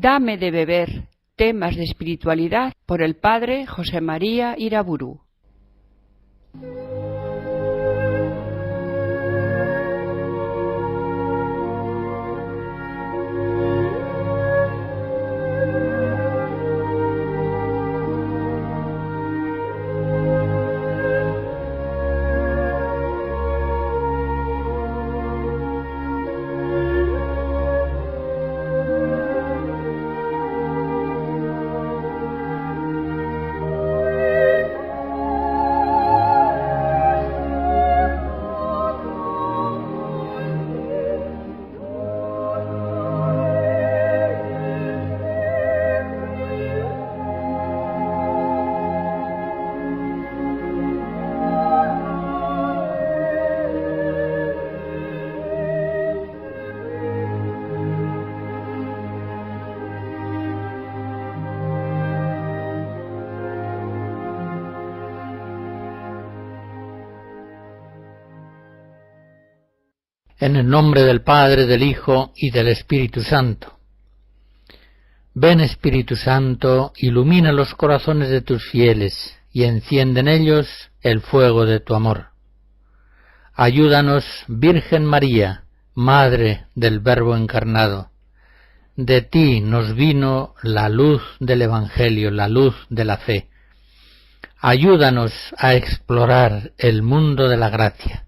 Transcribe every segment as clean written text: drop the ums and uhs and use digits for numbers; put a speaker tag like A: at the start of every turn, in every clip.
A: Dame de beber, temas de espiritualidad por el padre José María Iraburu.
B: En el nombre del Padre, del Hijo y del Espíritu Santo. Ven, Espíritu Santo, ilumina los corazones de tus fieles y enciende en ellos el fuego de tu amor. Ayúdanos, Virgen María, Madre del Verbo encarnado. De ti nos vino la luz del Evangelio, la luz de la fe. Ayúdanos a explorar el mundo de la gracia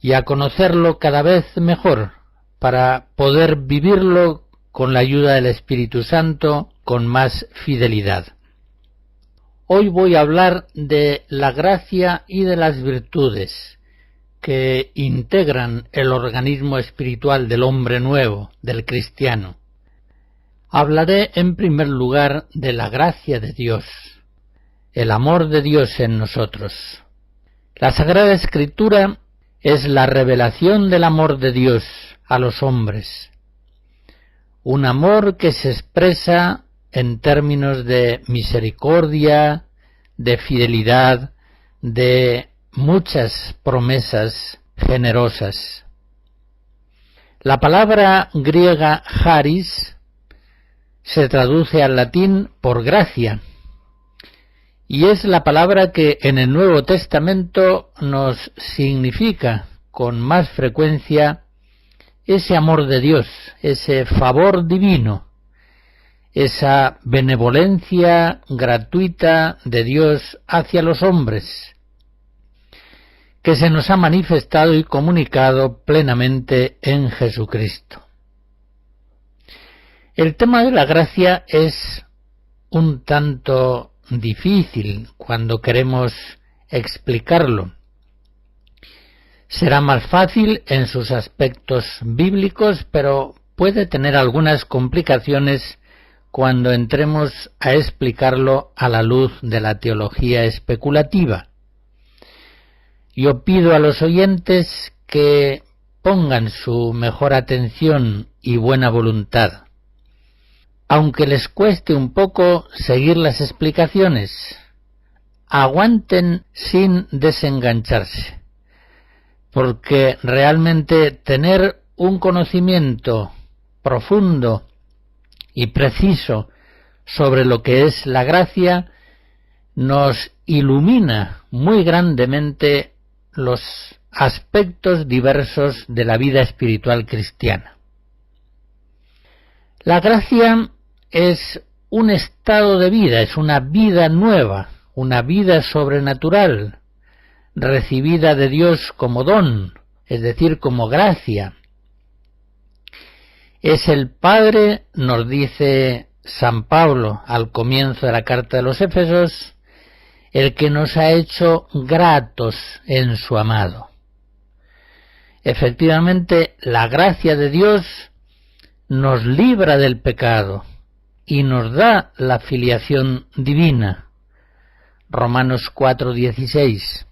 B: y a conocerlo cada vez mejor, para poder vivirlo con la ayuda del Espíritu Santo con más fidelidad. Hoy voy a hablar de la gracia y de las virtudes que integran el organismo espiritual del hombre nuevo, del cristiano. Hablaré en primer lugar de la gracia de Dios, el amor de Dios en nosotros. La Sagrada Escritura es la revelación del amor de Dios a los hombres, un amor que se expresa en términos de misericordia, de fidelidad, de muchas promesas generosas. La palabra griega charis se traduce al latín por gracia, y es la palabra que en el Nuevo Testamento nos significa con más frecuencia ese amor de Dios, ese favor divino, esa benevolencia gratuita de Dios hacia los hombres, que se nos ha manifestado y comunicado plenamente en Jesucristo. El tema de la gracia es un tanto difícil cuando queremos explicarlo. Será más fácil en sus aspectos bíblicos, pero puede tener algunas complicaciones cuando entremos a explicarlo a la luz de la teología especulativa. Yo pido a los oyentes que pongan su mejor atención y buena voluntad, aunque les cueste un poco seguir las explicaciones. Aguanten sin desengancharse, porque realmente tener un conocimiento profundo y preciso sobre lo que es la gracia nos ilumina muy grandemente los aspectos diversos de la vida espiritual cristiana. La gracia es un estado de vida, es una vida nueva, una vida sobrenatural, recibida de Dios como don, es decir, como gracia. Es el Padre, nos dice San Pablo al comienzo de la carta de los Éfesos, el que nos ha hecho gratos en su amado. Efectivamente, la gracia de Dios nos libra del pecado y nos da la filiación divina. Romanos 4:16.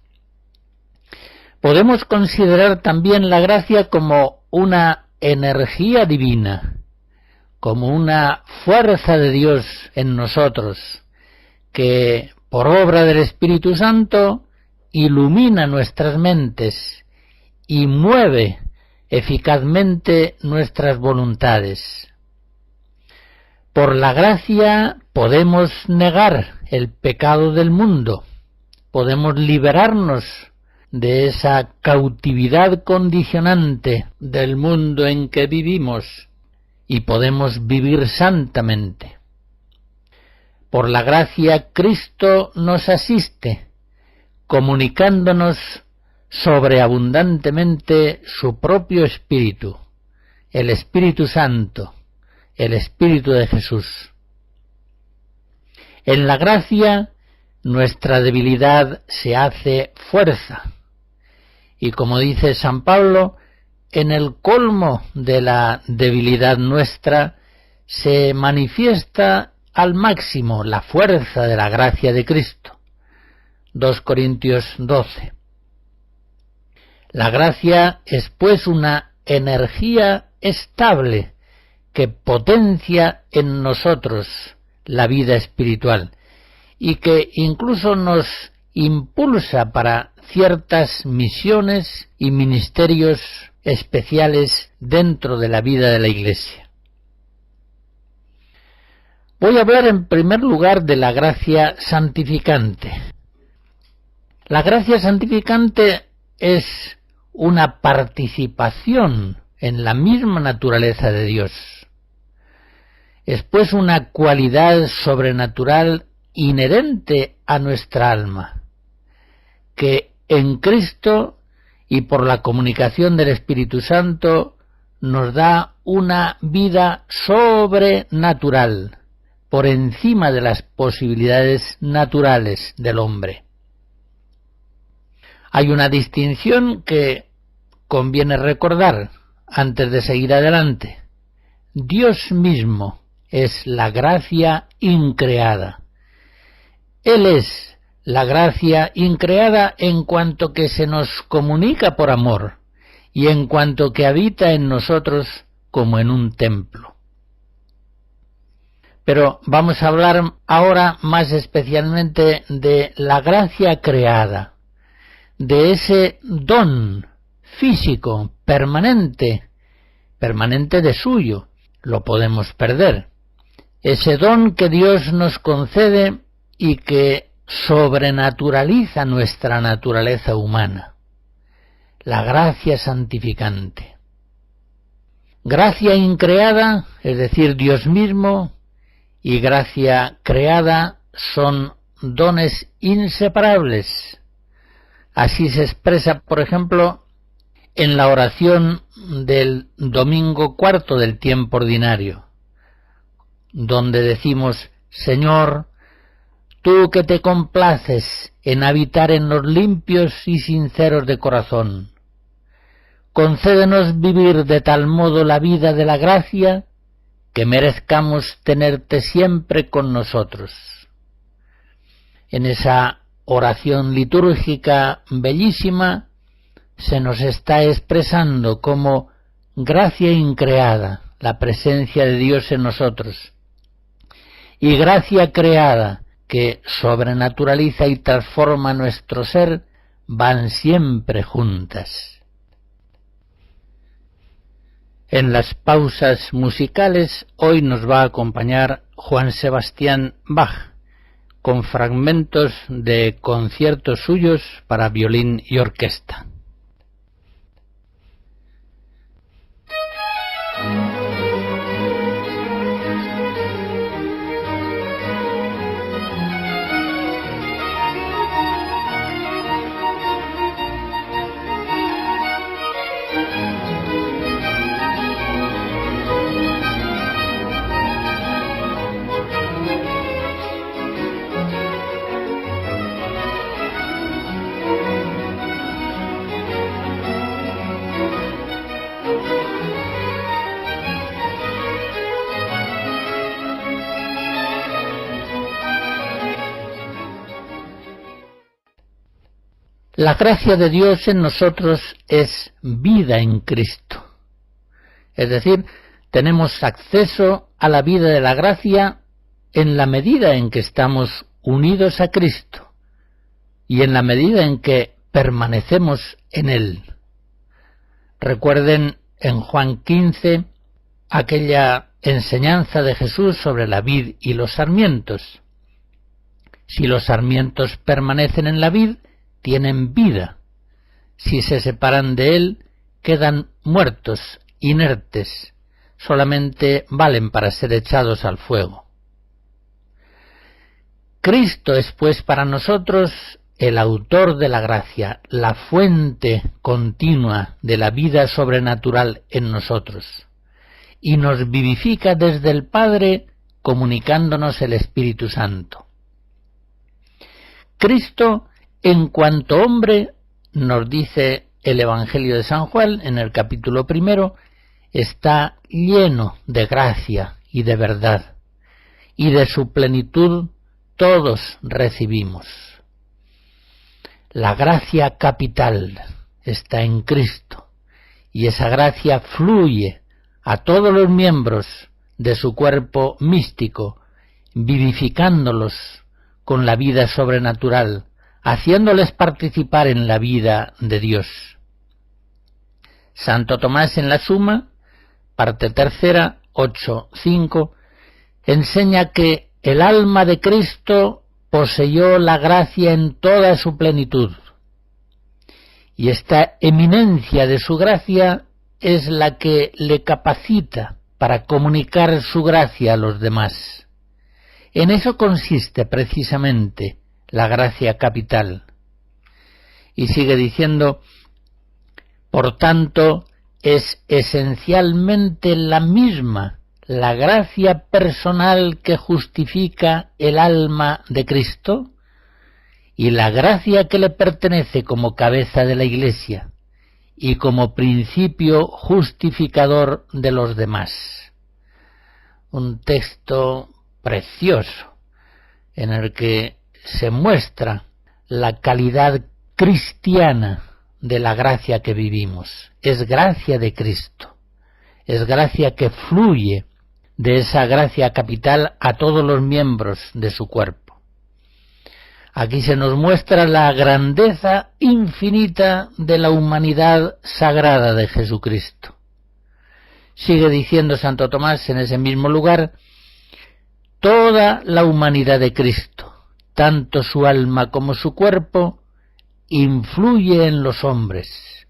B: Podemos considerar también la gracia como una energía divina, como una fuerza de Dios en nosotros, que por obra del Espíritu Santo ilumina nuestras mentes y mueve eficazmente nuestras voluntades. Por la gracia podemos negar el pecado del mundo, podemos liberarnos de esa cautividad condicionante del mundo en que vivimos y podemos vivir santamente. Por la gracia Cristo nos asiste, comunicándonos sobreabundantemente su propio Espíritu, el Espíritu Santo, el Espíritu de Jesús. En la gracia nuestra debilidad se hace fuerza. Y como dice San Pablo, en el colmo de la debilidad nuestra se manifiesta al máximo la fuerza de la gracia de Cristo. 2 Corintios 12. La gracia es pues una energía estable que potencia en nosotros la vida espiritual y que incluso nos impulsa para ciertas misiones y ministerios especiales dentro de la vida de la Iglesia. Voy a hablar en primer lugar de la gracia santificante. La gracia santificante es una participación en la misma naturaleza de Dios. Es pues una cualidad sobrenatural inherente a nuestra alma, que en Cristo y por la comunicación del Espíritu Santo nos da una vida sobrenatural, por encima de las posibilidades naturales del hombre. Hay una distinción que conviene recordar antes de seguir adelante. Dios mismo es la gracia increada. Él es la gracia increada en cuanto que se nos comunica por amor y en cuanto que habita en nosotros como en un templo. Pero vamos a hablar ahora más especialmente de la gracia creada, de ese don físico permanente de suyo. Lo podemos perder. Ese don que Dios nos concede y que sobrenaturaliza nuestra naturaleza humana, la gracia santificante. Gracia increada, es decir, Dios mismo, y gracia creada son dones inseparables. Así se expresa, por ejemplo, en la oración del domingo cuarto del tiempo ordinario, donde decimos: Señor, tú que te complaces en habitar en los limpios y sinceros de corazón, concédenos vivir de tal modo la vida de la gracia que merezcamos tenerte siempre con nosotros. En esa oración litúrgica bellísima se nos está expresando como gracia increada la presencia de Dios en nosotros, y gracia creada que sobrenaturaliza y transforma nuestro ser, van siempre juntas. En las pausas musicales hoy nos va a acompañar Juan Sebastián Bach, con fragmentos de conciertos suyos para violín y orquesta. La gracia de Dios en nosotros es vida en Cristo. Es decir, tenemos acceso a la vida de la gracia en la medida en que estamos unidos a Cristo y en la medida en que permanecemos en Él. Recuerden en Juan 15 aquella enseñanza de Jesús sobre la vid y los sarmientos. Si los sarmientos permanecen en la vid, tienen vida. Si se separan de él, quedan muertos, inertes, solamente valen para ser echados al fuego. Cristo es pues para nosotros el autor de la gracia, la fuente continua de la vida sobrenatural en nosotros, y nos vivifica desde el Padre comunicándonos el Espíritu Santo. Cristo, en cuanto hombre, nos dice el Evangelio de San Juan en el capítulo 1, está lleno de gracia y de verdad, y de su plenitud todos recibimos. La gracia capital está en Cristo, y esa gracia fluye a todos los miembros de su cuerpo místico, vivificándolos con la vida sobrenatural, haciéndoles participar en la vida de Dios. Santo Tomás en la Suma, parte tercera, 8.5, enseña que el alma de Cristo poseyó la gracia en toda su plenitud, y esta eminencia de su gracia es la que le capacita para comunicar su gracia a los demás. En eso consiste precisamente la gracia capital. Y sigue diciendo, por tanto, es esencialmente la misma la gracia personal que justifica el alma de Cristo y la gracia que le pertenece como cabeza de la Iglesia y como principio justificador de los demás. Un texto precioso en el que se muestra la calidad cristiana de la gracia que vivimos. Es gracia de Cristo, es gracia que fluye de esa gracia capital a todos los miembros de su cuerpo. Aquí se nos muestra la grandeza infinita de la humanidad sagrada de Jesucristo. Sigue diciendo Santo Tomás en ese mismo lugar, toda la humanidad de Cristo, tanto su alma como su cuerpo, influye en los hombres,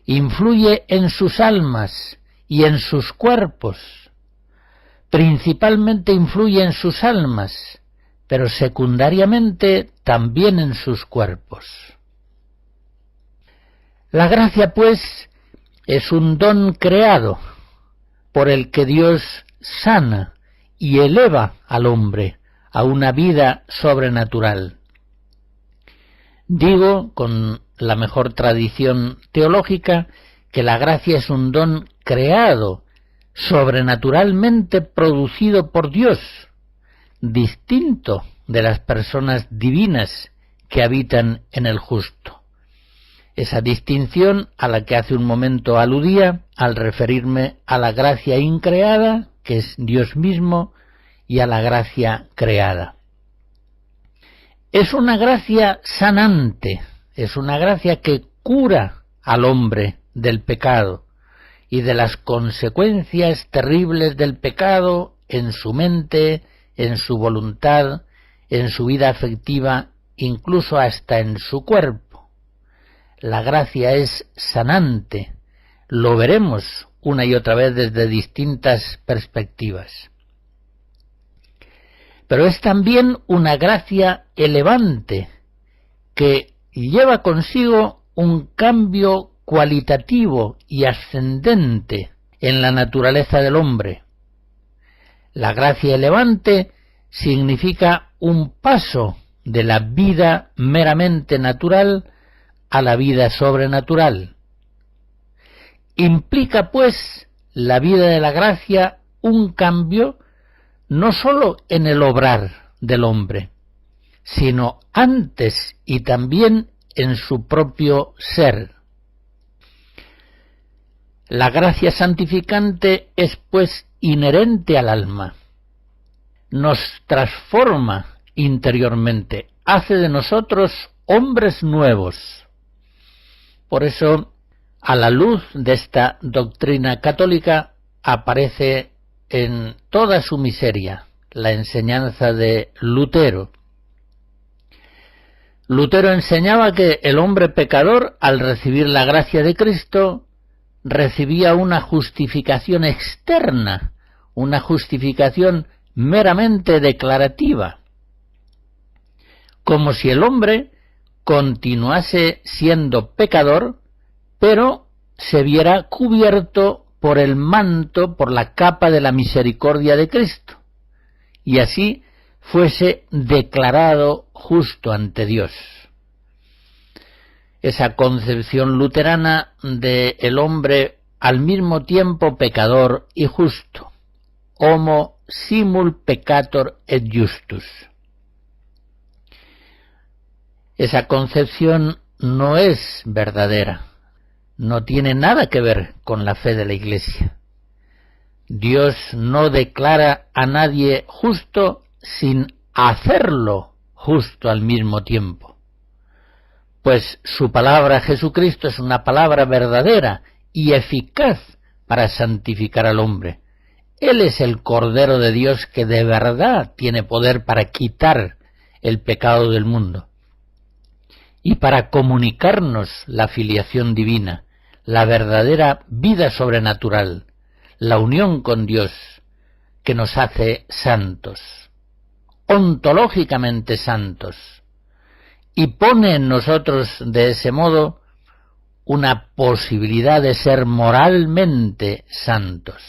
B: influye en sus almas y en sus cuerpos. Principalmente influye en sus almas, pero secundariamente también en sus cuerpos. La gracia, pues, es un don creado por el que Dios sana y eleva al hombre a una vida sobrenatural. Digo, con la mejor tradición teológica, que la gracia es un don creado, sobrenaturalmente producido por Dios, distinto de las personas divinas que habitan en el justo. Esa distinción a la que hace un momento aludía al referirme a la gracia increada, que es Dios mismo, y a la gracia creada. Es una gracia sanante, es una gracia que cura al hombre del pecado y de las consecuencias terribles del pecado en su mente, en su voluntad, en su vida afectiva, incluso hasta en su cuerpo. La gracia es sanante, lo veremos una y otra vez desde distintas perspectivas. Pero es también una gracia elevante que lleva consigo un cambio cualitativo y ascendente en la naturaleza del hombre. La gracia elevante significa un paso de la vida meramente natural a la vida sobrenatural. Implica, pues, la vida de la gracia un cambio no sólo en el obrar del hombre, sino antes y también en su propio ser. La gracia santificante es, pues, inherente al alma. Nos transforma interiormente, hace de nosotros hombres nuevos. Por eso, a la luz de esta doctrina católica, aparece en toda su miseria la enseñanza de Lutero. Lutero enseñaba que el hombre pecador, al recibir la gracia de Cristo, recibía una justificación externa, una justificación meramente declarativa, como si el hombre continuase siendo pecador, pero se viera cubierto por el manto, por la capa de la misericordia de Cristo, y así fuese declarado justo ante Dios. Esa concepción luterana de el hombre al mismo tiempo pecador y justo, homo simul peccator et justus. Esa concepción no es verdadera, no tiene nada que ver con la fe de la Iglesia. Dios no declara a nadie justo sin hacerlo justo al mismo tiempo, pues su palabra Jesucristo es una palabra verdadera y eficaz para santificar al hombre. Él es el Cordero de Dios que de verdad tiene poder para quitar el pecado del mundo y para comunicarnos la filiación divina, la verdadera vida sobrenatural, la unión con Dios que nos hace santos, ontológicamente santos, y pone en nosotros de ese modo una posibilidad de ser moralmente santos.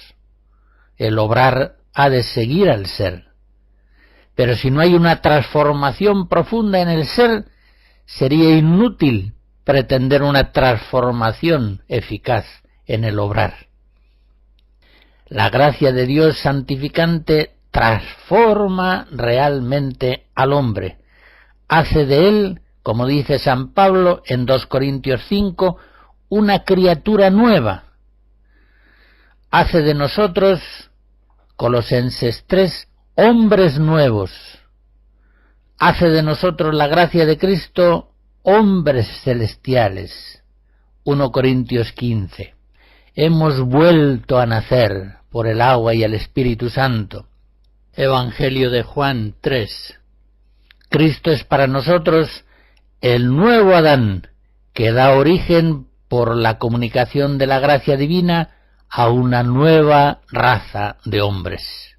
B: El obrar ha de seguir al ser, pero si no hay una transformación profunda en el ser, sería inútil pretender una transformación eficaz en el obrar. La gracia de Dios santificante transforma realmente al hombre, hace de él, como dice San Pablo en 2 Corintios 5, una criatura nueva. Hace de nosotros, Colosenses 3, hombres nuevos. Hace de nosotros la gracia de Cristo hombres celestiales. 1 Corintios 15. Hemos vuelto a nacer por el agua y el Espíritu Santo. Evangelio de Juan 3. Cristo es para nosotros el nuevo Adán, que da origen por la comunicación de la gracia divina a una nueva raza de hombres.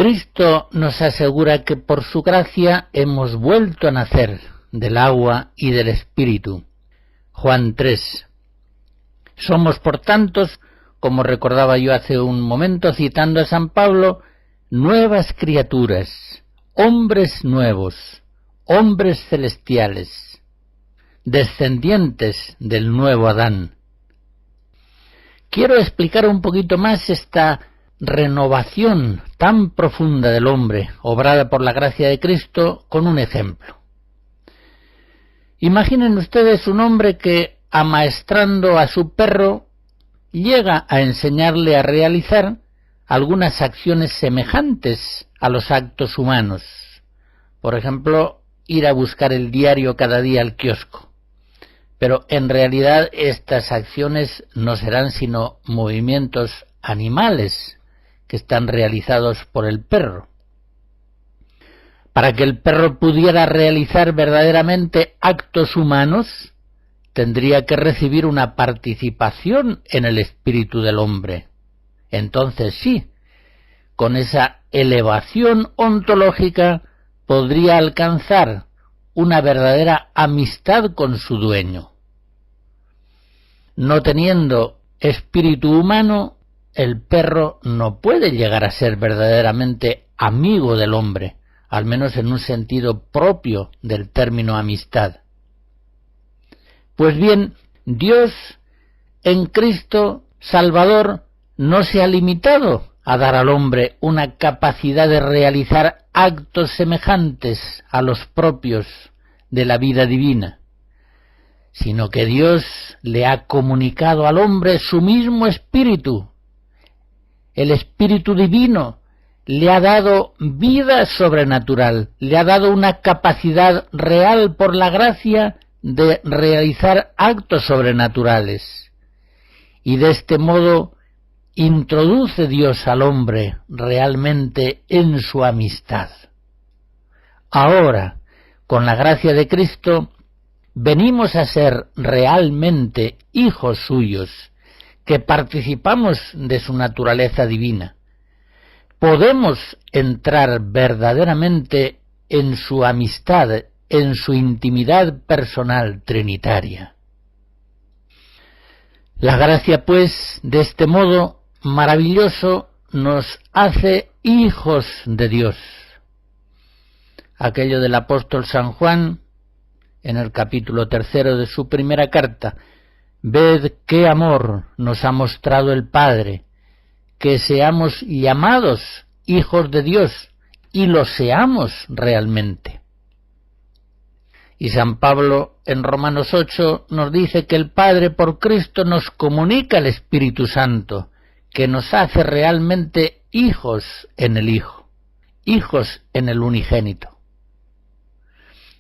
B: Cristo nos asegura que por su gracia hemos vuelto a nacer del agua y del Espíritu. Juan 3. Somos, por tanto, como recordaba yo hace un momento citando a San Pablo, nuevas criaturas, hombres nuevos, hombres celestiales, descendientes del nuevo Adán. Quiero explicar un poquito más esta renovación tan profunda del hombre, obrada por la gracia de Cristo, con un ejemplo. Imaginen ustedes un hombre que, amaestrando a su perro, llega a enseñarle a realizar algunas acciones semejantes a los actos humanos. Por ejemplo, ir a buscar el diario cada día al kiosco. Pero en realidad estas acciones no serán sino movimientos animales que están realizados por el perro. Para que el perro pudiera realizar verdaderamente actos humanos, tendría que recibir una participación en el espíritu del hombre. Entonces sí, con esa elevación ontológica podría alcanzar una verdadera amistad con su dueño. No teniendo espíritu humano, el perro no puede llegar a ser verdaderamente amigo del hombre, al menos en un sentido propio del término amistad. Pues bien, Dios en Cristo Salvador no se ha limitado a dar al hombre una capacidad de realizar actos semejantes a los propios de la vida divina, sino que Dios le ha comunicado al hombre su mismo espíritu. El espíritu divino le ha dado vida sobrenatural, le ha dado una capacidad real por la gracia de realizar actos sobrenaturales. Y de este modo introduce Dios al hombre realmente en su amistad. Ahora, con la gracia de Cristo, venimos a ser realmente hijos suyos, que participamos de su naturaleza divina. Podemos entrar verdaderamente en su amistad, en su intimidad personal trinitaria. La gracia, pues, de este modo maravilloso, nos hace hijos de Dios. Aquello del apóstol San Juan, en el capítulo 3 de su primera carta: «Ved qué amor nos ha mostrado el Padre, que seamos llamados hijos de Dios, y lo seamos realmente». Y San Pablo en Romanos 8 nos dice que el Padre por Cristo nos comunica el Espíritu Santo, que nos hace realmente hijos en el Hijo, hijos en el unigénito.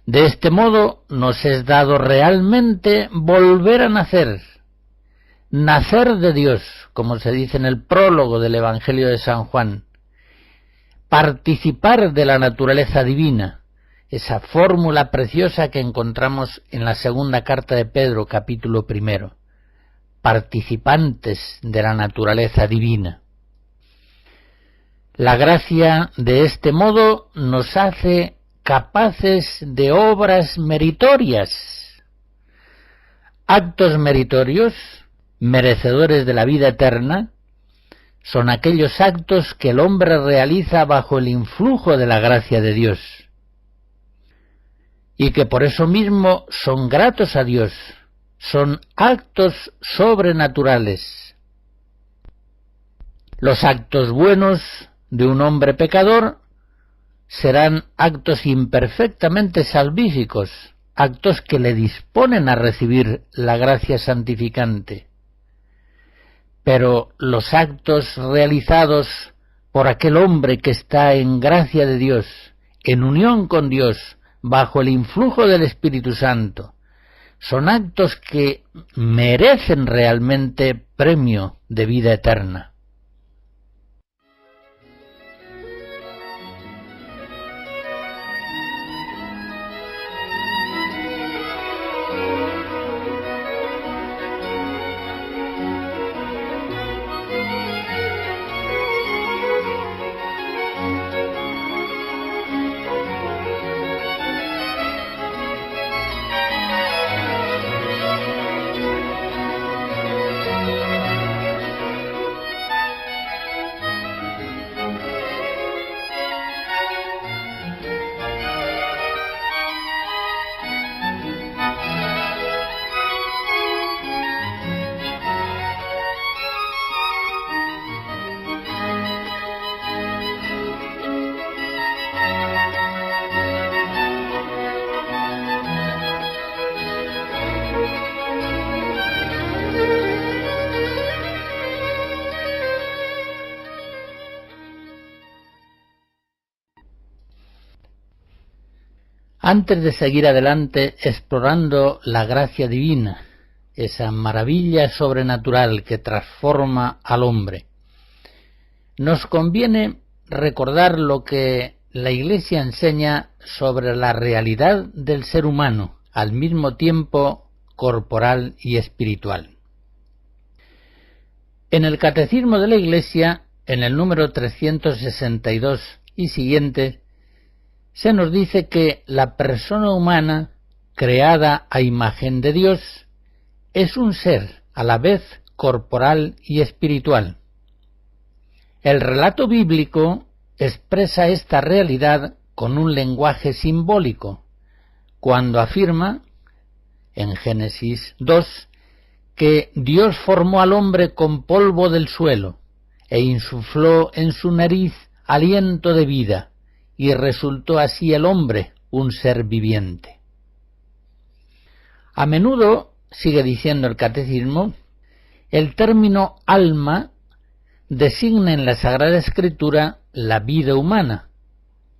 B: De este modo nos es dado realmente volver a nacer, nacer de Dios, como se dice en el prólogo del Evangelio de San Juan, participar de la naturaleza divina, esa fórmula preciosa que encontramos en la segunda carta de Pedro, capítulo 1, participantes de la naturaleza divina. La gracia de este modo nos hace capaces de obras meritorias, actos meritorios, merecedores de la vida eterna. Son aquellos actos que el hombre realiza bajo el influjo de la gracia de Dios, y que por eso mismo son gratos a Dios, son actos sobrenaturales. Los actos buenos de un hombre pecador serán actos imperfectamente salvíficos, actos que le disponen a recibir la gracia santificante. Pero los actos realizados por aquel hombre que está en gracia de Dios, en unión con Dios, bajo el influjo del Espíritu Santo, son actos que merecen realmente premio de vida eterna. Antes de seguir adelante explorando la gracia divina, esa maravilla sobrenatural que transforma al hombre, nos conviene recordar lo que la Iglesia enseña sobre la realidad del ser humano, al mismo tiempo corporal y espiritual. En el Catecismo de la Iglesia, en el número 362 y siguiente, se nos dice que la persona humana, creada a imagen de Dios, es un ser a la vez corporal y espiritual. El relato bíblico expresa esta realidad con un lenguaje simbólico, cuando afirma, en Génesis 2, que Dios formó al hombre con polvo del suelo e insufló en su nariz aliento de vida, y resultó así el hombre un ser viviente. A menudo, sigue diciendo el Catecismo, el término alma designa en la Sagrada Escritura la vida humana,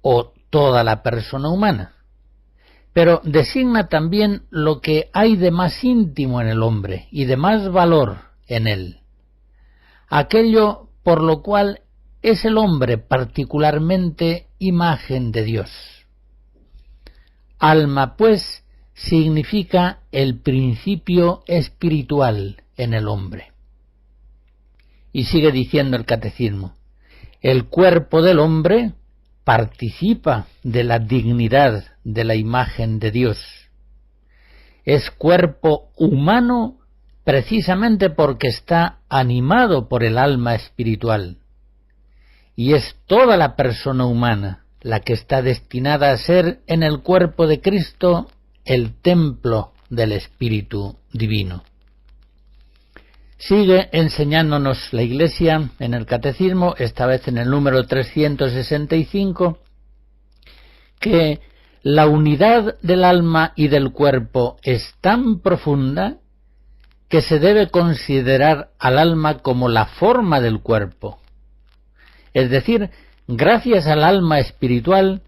B: o toda la persona humana, pero designa también lo que hay de más íntimo en el hombre y de más valor en él, aquello por lo cual es el hombre particularmente imagen de Dios. Alma, pues, significa el principio espiritual en el hombre. Y sigue diciendo el Catecismo, el cuerpo del hombre participa de la dignidad de la imagen de Dios. Es cuerpo humano precisamente porque está animado por el alma espiritual. Y es toda la persona humana la que está destinada a ser en el cuerpo de Cristo el templo del Espíritu Divino. Sigue enseñándonos la Iglesia en el Catecismo, esta vez en el número 365, que la unidad del alma y del cuerpo es tan profunda que se debe considerar al alma como la forma del cuerpo. Es decir, gracias al alma espiritual,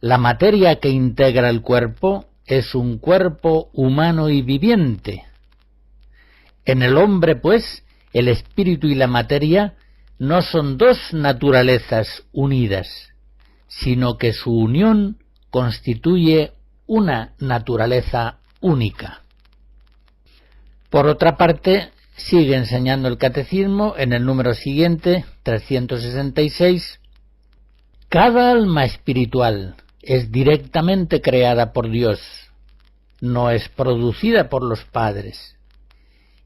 B: la materia que integra el cuerpo es un cuerpo humano y viviente. En el hombre, pues, el espíritu y la materia no son dos naturalezas unidas, sino que su unión constituye una naturaleza única. Por otra parte, sigue enseñando el Catecismo en el número siguiente, 366, cada alma espiritual es directamente creada por Dios, no es producida por los padres,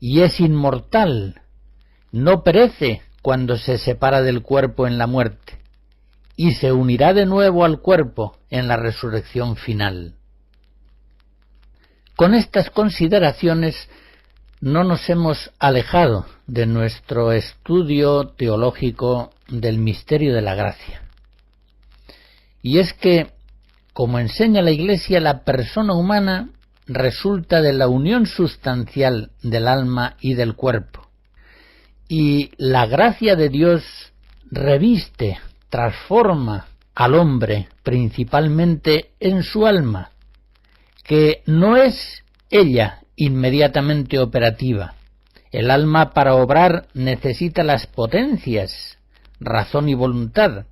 B: y es inmortal, no perece cuando se separa del cuerpo en la muerte, y se unirá de nuevo al cuerpo en la resurrección final. Con estas consideraciones no nos hemos alejado de nuestro estudio teológico del misterio de la gracia. Y es que, como enseña la Iglesia, la persona humana resulta de la unión sustancial del alma y del cuerpo. Y la gracia de Dios reviste, transforma al hombre principalmente en su alma, que no es ella inmediatamente operativa. El alma para obrar necesita las potencias, razón y voluntad.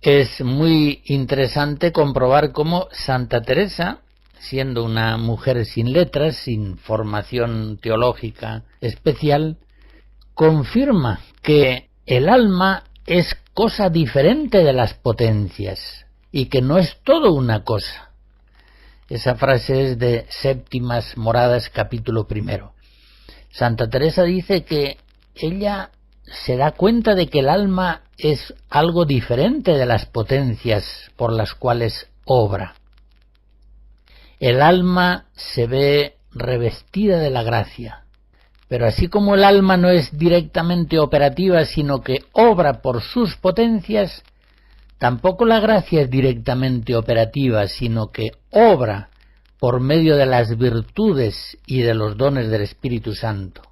B: Es muy interesante comprobar cómo Santa Teresa, siendo una mujer sin letras, sin formación teológica especial, confirma que el alma es cosa diferente de las potencias y que no es todo una cosa. Esa frase es de Séptimas Moradas, capítulo 1. Santa Teresa dice que ella se da cuenta de que el alma es algo diferente de las potencias por las cuales obra. El alma se ve revestida de la gracia, pero así como el alma no es directamente operativa, sino que obra por sus potencias, tampoco la gracia es directamente operativa, sino que obra por medio de las virtudes y de los dones del Espíritu Santo.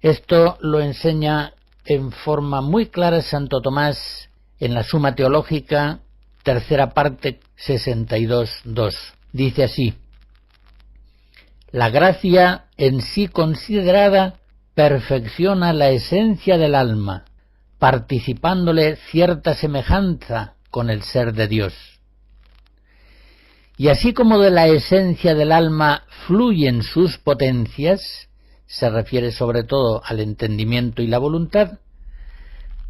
B: Esto lo enseña en forma muy clara Santo Tomás en la Suma Teológica, tercera parte, 62.2. Dice así: la gracia en sí considerada perfecciona la esencia del alma, participándole cierta semejanza con el ser de Dios. Y así como de la esencia del alma fluyen sus potencias, se refiere sobre todo al entendimiento y la voluntad,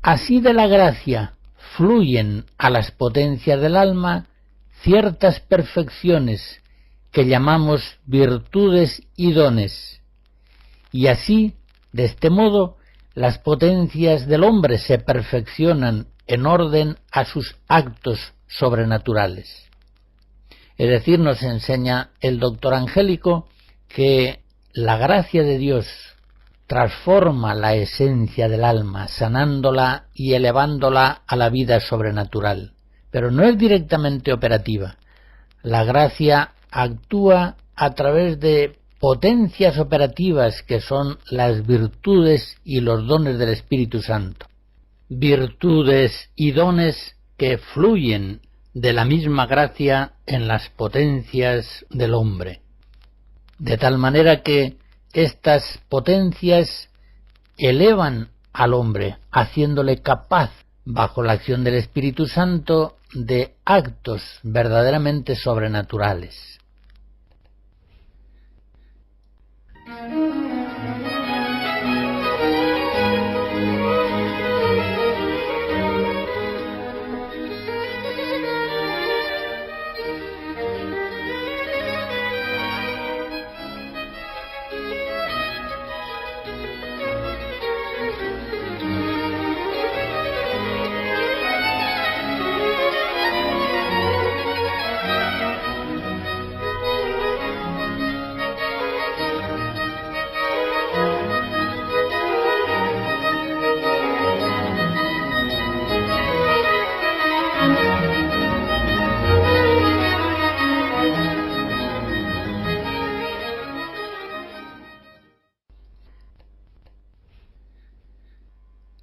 B: así de la gracia fluyen a las potencias del alma ciertas perfecciones que llamamos virtudes y dones, y así, de este modo, las potencias del hombre se perfeccionan en orden a sus actos sobrenaturales. Es decir, nos enseña el doctor Angélico que la gracia de Dios transforma la esencia del alma, sanándola y elevándola a la vida sobrenatural, pero no es directamente operativa. La gracia actúa a través de potencias operativas que son las virtudes y los dones del Espíritu Santo. Virtudes y dones que fluyen de la misma gracia en las potencias del hombre, de tal manera que estas potencias elevan al hombre, haciéndole capaz, bajo la acción del Espíritu Santo, de actos verdaderamente sobrenaturales.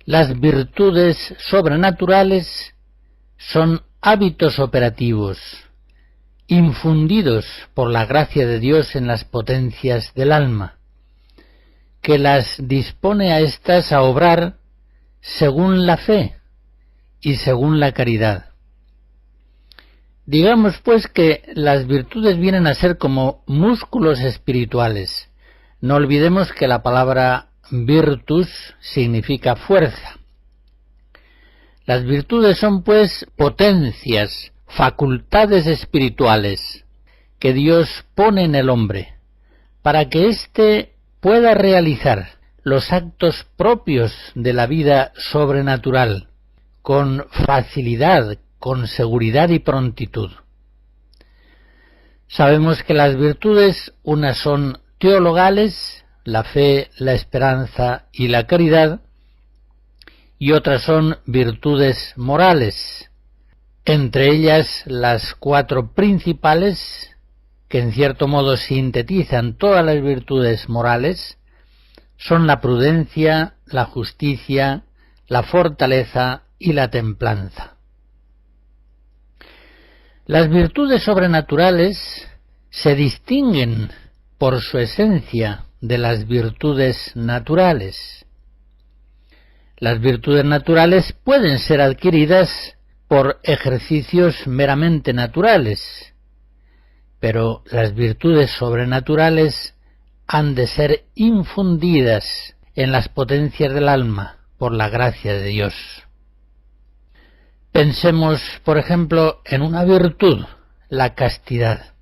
B: Las virtudes sobrenaturales son hábitos operativos, infundidos por la gracia de Dios en las potencias del alma, que las dispone a éstas a obrar según la fe y según la caridad. Digamos pues que las virtudes vienen a ser como músculos espirituales. No olvidemos que la palabra virtus significa fuerza. Las virtudes son pues potencias, facultades espirituales que Dios pone en el hombre para que éste pueda realizar los actos propios de la vida sobrenatural con facilidad, con seguridad y prontitud. Sabemos que las virtudes, unas son teologales, la fe, la esperanza y la caridad, y otras son virtudes morales, entre ellas las 4 principales, que en cierto modo sintetizan todas las virtudes morales, son la prudencia, la justicia, la fortaleza y la templanza. Las virtudes sobrenaturales se distinguen por su esencia de las virtudes naturales. Las virtudes naturales pueden ser adquiridas por ejercicios meramente naturales, pero las virtudes sobrenaturales han de ser infundidas en las potencias del alma por la gracia de Dios. Pensemos, por ejemplo, en una virtud, la castidad.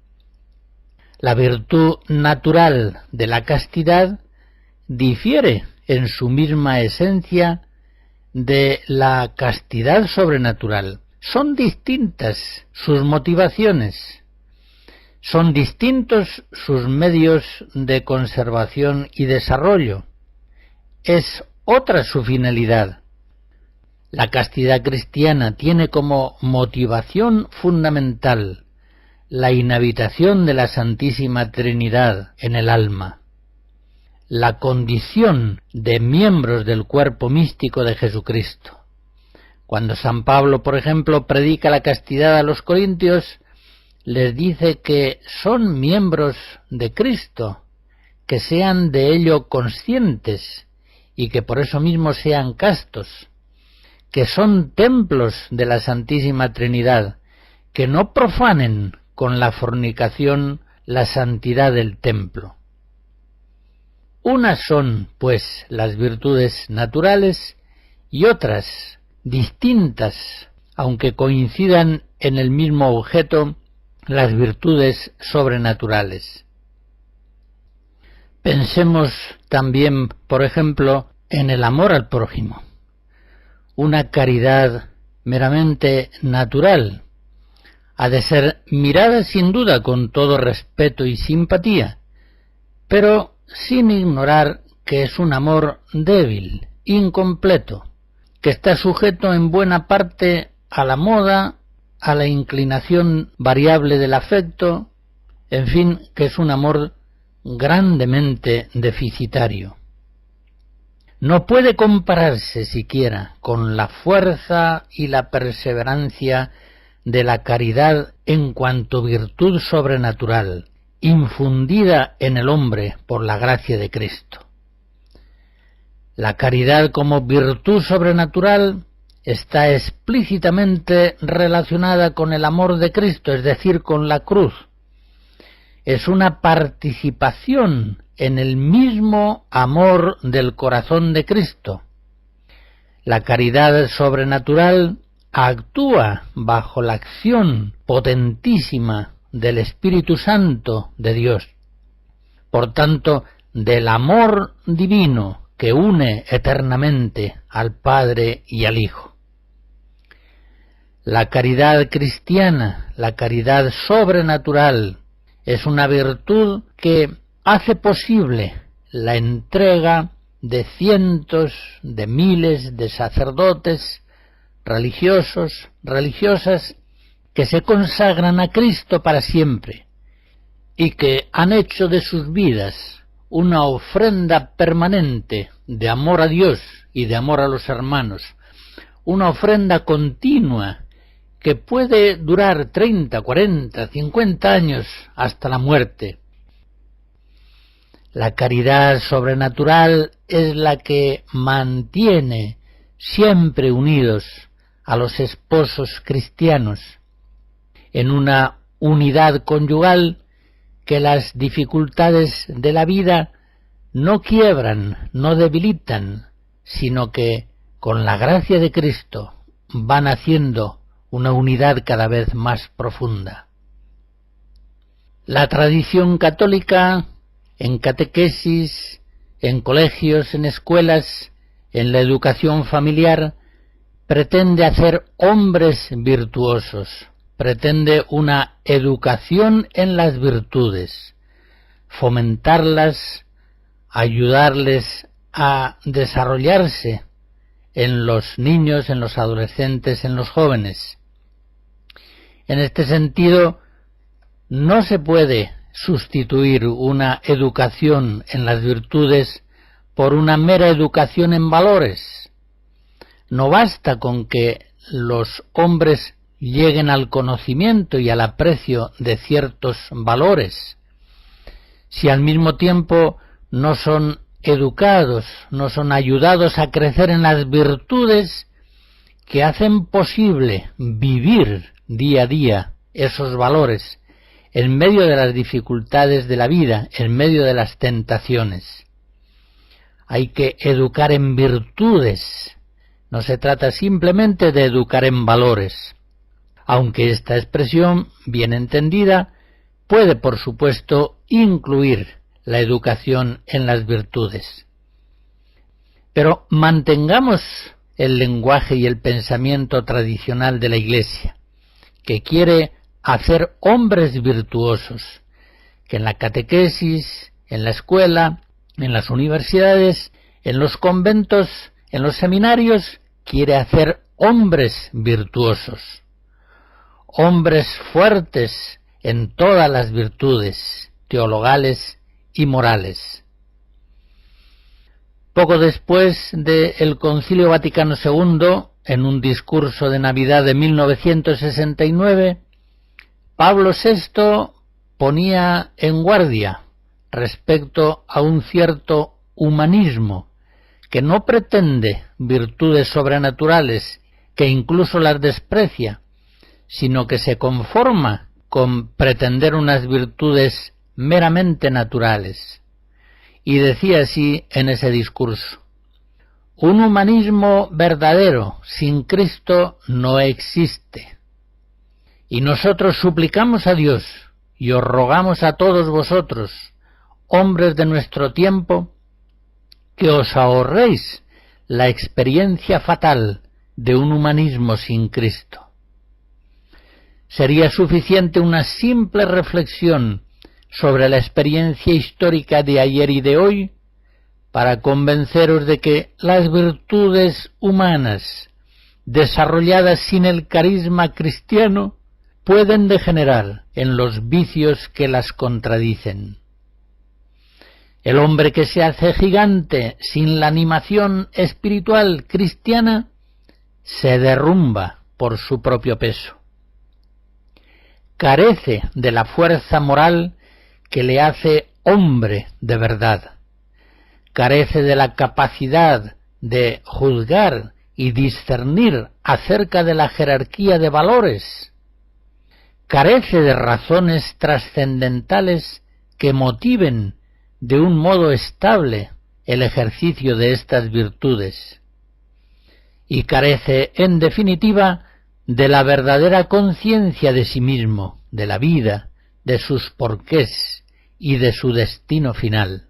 B: La virtud natural de la castidad difiere en su misma esencia de la castidad sobrenatural. Son distintas sus motivaciones, son distintos sus medios de conservación y desarrollo. Es otra su finalidad. La castidad cristiana tiene como motivación fundamental la inhabitación de la Santísima Trinidad en el alma, la condición de miembros del cuerpo místico de Jesucristo. Cuando San Pablo, por ejemplo, predica la castidad a los corintios, les dice que son miembros de Cristo, que sean de ello conscientes y que por eso mismo sean castos, que son templos de la Santísima Trinidad, que no profanen con la fornicación la santidad del templo. Unas son, pues, las virtudes naturales y otras, distintas, aunque coincidan en el mismo objeto, las virtudes sobrenaturales. Pensemos también, por ejemplo, en el amor al prójimo, una caridad meramente natural. Ha de ser mirada sin duda con todo respeto y simpatía, pero sin ignorar que es un amor débil, incompleto, que está sujeto en buena parte a la moda, a la inclinación variable del afecto, en fin, que es un amor grandemente deficitario. No puede compararse siquiera con la fuerza y la perseverancia de la caridad en cuanto virtud sobrenatural, infundida en el hombre por la gracia de Cristo. La caridad como virtud sobrenatural está explícitamente relacionada con el amor de Cristo, es decir, con la cruz. Es una participación en el mismo amor del corazón de Cristo. La caridad sobrenatural actúa bajo la acción potentísima del Espíritu Santo de Dios. Por tanto, del amor divino que une eternamente al Padre y al Hijo. La caridad cristiana, la caridad sobrenatural, es una virtud que hace posible la entrega de cientos, de miles de sacerdotes, religiosos, religiosas, que se consagran a Cristo para siempre y que han hecho de sus vidas una ofrenda permanente de amor a Dios y de amor a los hermanos, una ofrenda continua que puede durar 30, 40, 50 años hasta la muerte. La caridad sobrenatural es la que mantiene siempre unidos a los esposos cristianos en una unidad conyugal que las dificultades de la vida no quiebran, no debilitan, sino que con la gracia de Cristo van haciendo una unidad cada vez más profunda. La tradición católica, en catequesis, en colegios, en escuelas, en la educación familiar, pretende hacer hombres virtuosos, pretende una educación en las virtudes, fomentarlas, ayudarles a desarrollarse en los niños, en los adolescentes, en los jóvenes. En este sentido, no se puede sustituir una educación en las virtudes por una mera educación en valores. No basta con que los hombres lleguen al conocimiento y al aprecio de ciertos valores, si al mismo tiempo no son educados, no son ayudados a crecer en las virtudes que hacen posible vivir día a día esos valores en medio de las dificultades de la vida, en medio de las tentaciones. Hay que educar en virtudes, no se trata simplemente de educar en valores, aunque esta expresión, bien entendida, puede por supuesto incluir la educación en las virtudes. Pero mantengamos el lenguaje y el pensamiento tradicional de la Iglesia, que quiere hacer hombres virtuosos, que en la catequesis, en la escuela, en las universidades, en los conventos, en los seminarios, quiere hacer hombres virtuosos, hombres fuertes en todas las virtudes teologales y morales. Poco después del Concilio Vaticano II, en un discurso de Navidad de 1969, Pablo VI ponía en guardia respecto a un cierto humanismo que no pretende virtudes sobrenaturales, que incluso las desprecia, sino que se conforma con pretender unas virtudes meramente naturales. Y decía así en ese discurso: un humanismo verdadero sin Cristo no existe. Y nosotros suplicamos a Dios y os rogamos a todos vosotros, hombres de nuestro tiempo, que os ahorréis la experiencia fatal de un humanismo sin Cristo. Sería suficiente una simple reflexión sobre la experiencia histórica de ayer y de hoy para convenceros de que las virtudes humanas desarrolladas sin el carisma cristiano pueden degenerar en los vicios que las contradicen. El hombre que se hace gigante sin la animación espiritual cristiana se derrumba por su propio peso. Carece de la fuerza moral que le hace hombre de verdad. Carece de la capacidad de juzgar y discernir acerca de la jerarquía de valores. Carece de razones trascendentales que motiven de un modo estable el ejercicio de estas virtudes. Y carece, en definitiva, de la verdadera conciencia de sí mismo, de la vida, de sus porqués y de su destino final.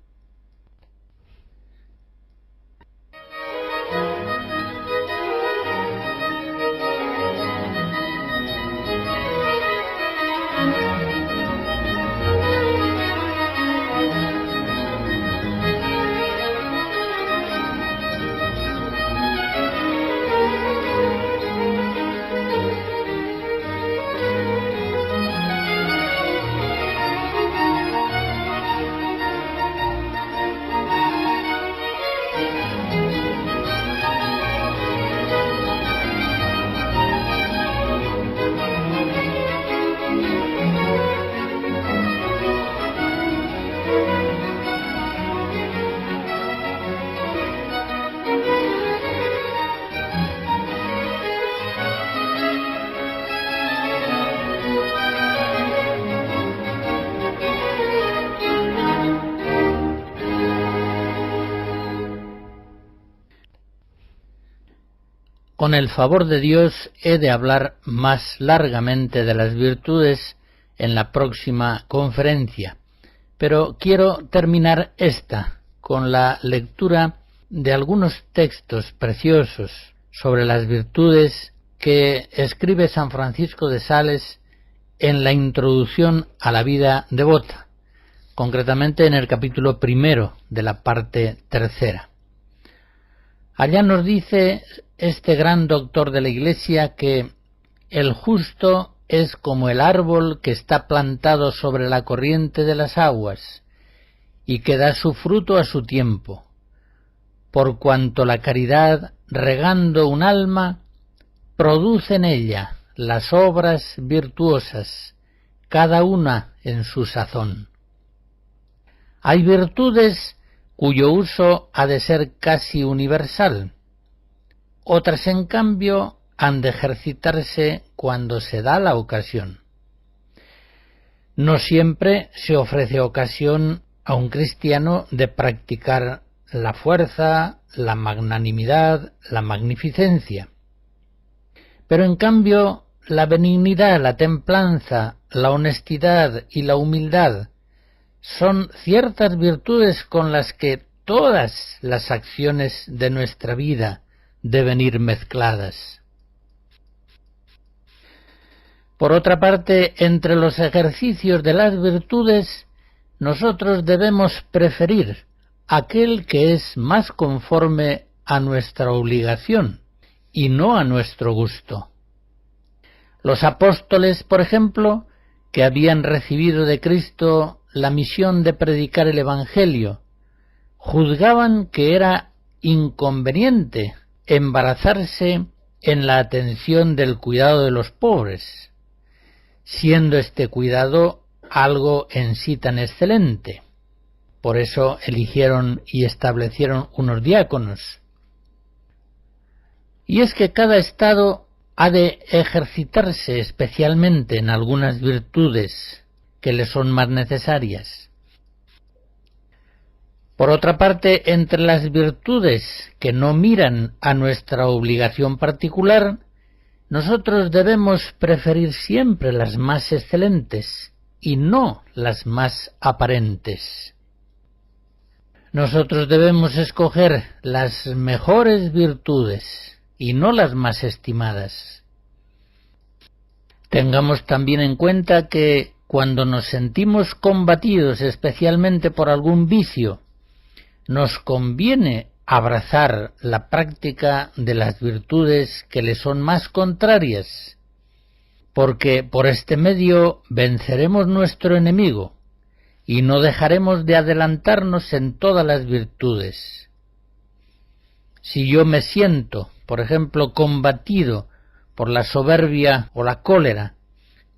B: Con el favor de Dios he de hablar más largamente de las virtudes en la próxima conferencia, pero quiero terminar esta con la lectura de algunos textos preciosos sobre las virtudes que escribe San Francisco de Sales en la introducción a la vida devota, concretamente en el capítulo 1 de la parte 3. Allá nos dice este gran doctor de la Iglesia que el justo es como el árbol que está plantado sobre la corriente de las aguas y que da su fruto a su tiempo, por cuanto la caridad, regando un alma, produce en ella las obras virtuosas, cada una en su sazón. Hay virtudes cuyo uso ha de ser casi universal. Otras, en cambio, han de ejercitarse cuando se da la ocasión. No siempre se ofrece ocasión a un cristiano de practicar la fuerza, la magnanimidad, la magnificencia. Pero en cambio, la benignidad, la templanza, la honestidad y la humildad son ciertas virtudes con las que todas las acciones de nuestra vida deben ir mezcladas. Por otra parte, entre los ejercicios de las virtudes, nosotros debemos preferir aquel que es más conforme a nuestra obligación y no a nuestro gusto. Los apóstoles, por ejemplo, que habían recibido de Cristo la misión de predicar el Evangelio, juzgaban que era inconveniente embarazarse en la atención del cuidado de los pobres, siendo este cuidado algo en sí tan excelente. Por eso eligieron y establecieron unos diáconos. Y es que cada estado ha de ejercitarse especialmente en algunas virtudes que le son más necesarias. Por otra parte, entre las virtudes que no miran a nuestra obligación particular, nosotros debemos preferir siempre las más excelentes y no las más aparentes. Nosotros debemos escoger las mejores virtudes y no las más estimadas. Tengamos también en cuenta que cuando nos sentimos combatidos especialmente por algún vicio, nos conviene abrazar la práctica de las virtudes que le son más contrarias, porque por este medio venceremos nuestro enemigo y no dejaremos de adelantarnos en todas las virtudes. Si yo me siento, por ejemplo, combatido por la soberbia o la cólera,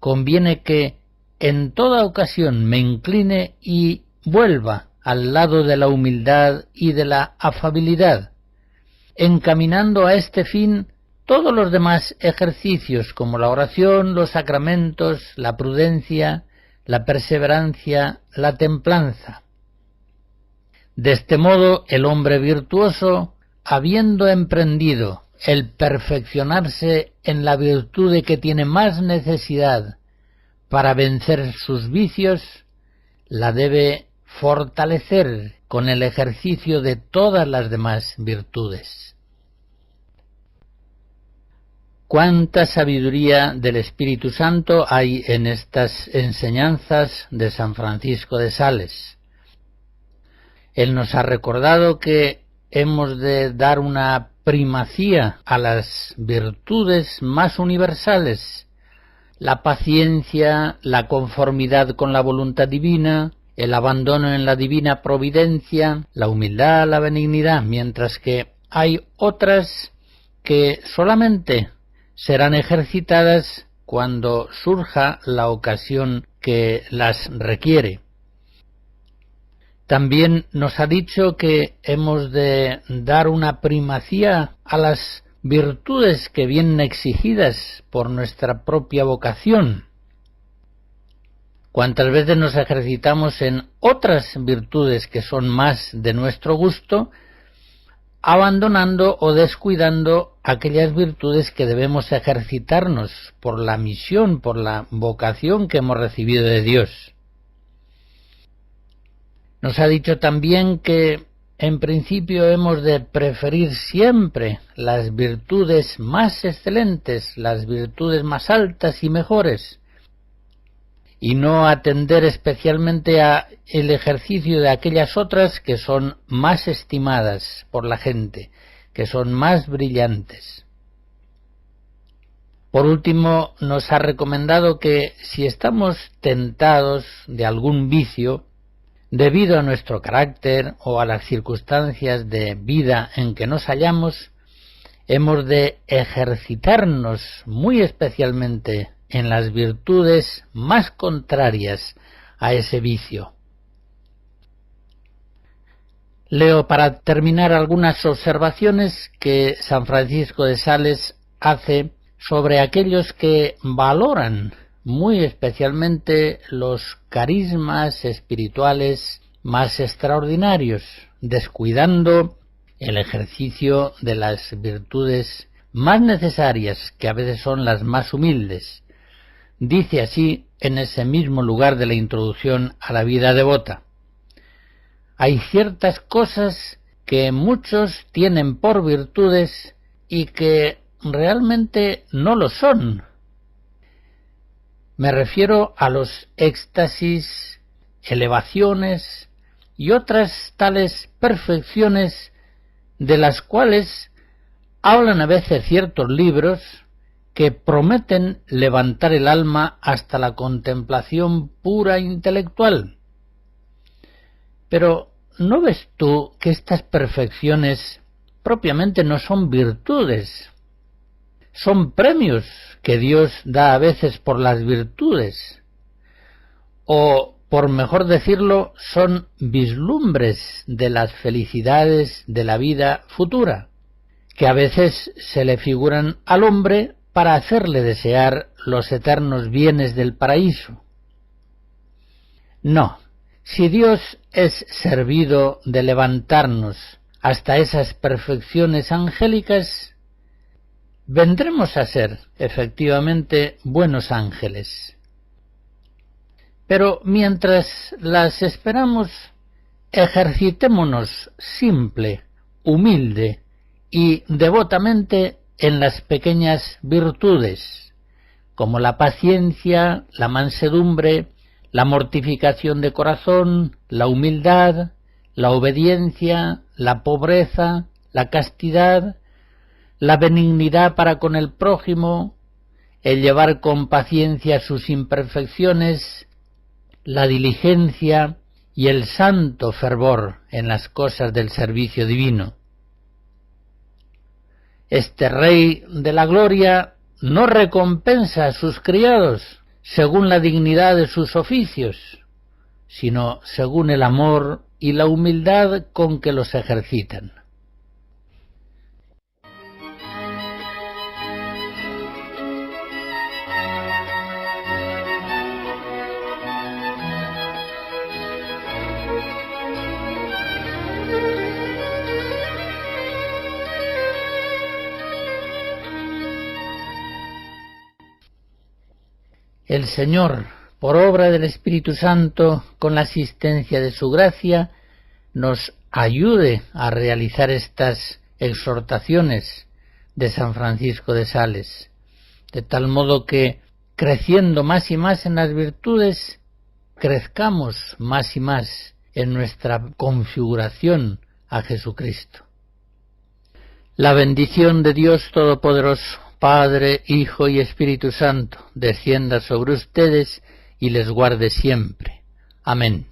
B: conviene que en toda ocasión me incline y vuelva al lado de la humildad y de la afabilidad, encaminando a este fin todos los demás ejercicios como la oración, los sacramentos, la prudencia, la perseverancia, la templanza. De este modo, el hombre virtuoso, habiendo emprendido el perfeccionarse en la virtud de que tiene más necesidad para vencer sus vicios, la debe fortalecer con el ejercicio de todas las demás virtudes. Cuánta sabiduría del Espíritu Santo hay en estas enseñanzas de San Francisco de Sales. Él nos ha recordado que hemos de dar una primacía a las virtudes más universales: la paciencia, la conformidad con la voluntad divina, el abandono en la divina providencia, la humildad, la benignidad, mientras que hay otras que solamente serán ejercitadas cuando surja la ocasión que las requiere. También nos ha dicho que hemos de dar una primacía a las virtudes que vienen exigidas por nuestra propia vocación. Cuantas veces nos ejercitamos en otras virtudes que son más de nuestro gusto, abandonando o descuidando aquellas virtudes que debemos ejercitarnos por la misión, por la vocación que hemos recibido de Dios. Nos ha dicho también que en principio hemos de preferir siempre las virtudes más excelentes, las virtudes más altas y mejores, y no atender especialmente a el ejercicio de aquellas otras que son más estimadas por la gente, que son más brillantes. Por último, nos ha recomendado que si estamos tentados de algún vicio, debido a nuestro carácter o a las circunstancias de vida en que nos hallamos, hemos de ejercitarnos muy especialmente en las virtudes más contrarias a ese vicio. Leo para terminar algunas observaciones que San Francisco de Sales hace sobre aquellos que valoran muy especialmente los carismas espirituales más extraordinarios, descuidando el ejercicio de las virtudes más necesarias, que a veces son las más humildes. Dice así en ese mismo lugar de la introducción a la vida devota: hay ciertas cosas que muchos tienen por virtudes y que realmente no lo son. Me refiero a los éxtasis, elevaciones y otras tales perfecciones de las cuales hablan a veces ciertos libros que prometen levantar el alma hasta la contemplación pura intelectual. Pero ¿no ves tú que estas perfecciones propiamente no son virtudes? Son premios que Dios da a veces por las virtudes, o, por mejor decirlo, son vislumbres de las felicidades de la vida futura, que a veces se le figuran al hombre para hacerle desear los eternos bienes del paraíso. No, si Dios es servido de levantarnos hasta esas perfecciones angélicas, vendremos a ser efectivamente buenos ángeles. Pero mientras las esperamos, ejercitémonos simple, humilde y devotamente en las pequeñas virtudes, como la paciencia, la mansedumbre, la mortificación de corazón, la humildad, la obediencia, la pobreza, la castidad, la benignidad para con el prójimo, el llevar con paciencia sus imperfecciones, la diligencia y el santo fervor en las cosas del servicio divino. Este Rey de la Gloria no recompensa a sus criados según la dignidad de sus oficios, sino según el amor y la humildad con que los ejercitan. El Señor, por obra del Espíritu Santo, con la asistencia de su gracia, nos ayude a realizar estas exhortaciones de San Francisco de Sales, de tal modo que, creciendo más y más en las virtudes, crezcamos más y más en nuestra configuración a Jesucristo. La bendición de Dios Todopoderoso, Padre, Hijo y Espíritu Santo, descienda sobre ustedes y les guarde siempre. Amén.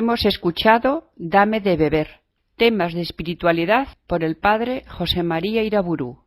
A: Hemos escuchado Dame de beber, temas de espiritualidad por el padre José María Iraburu.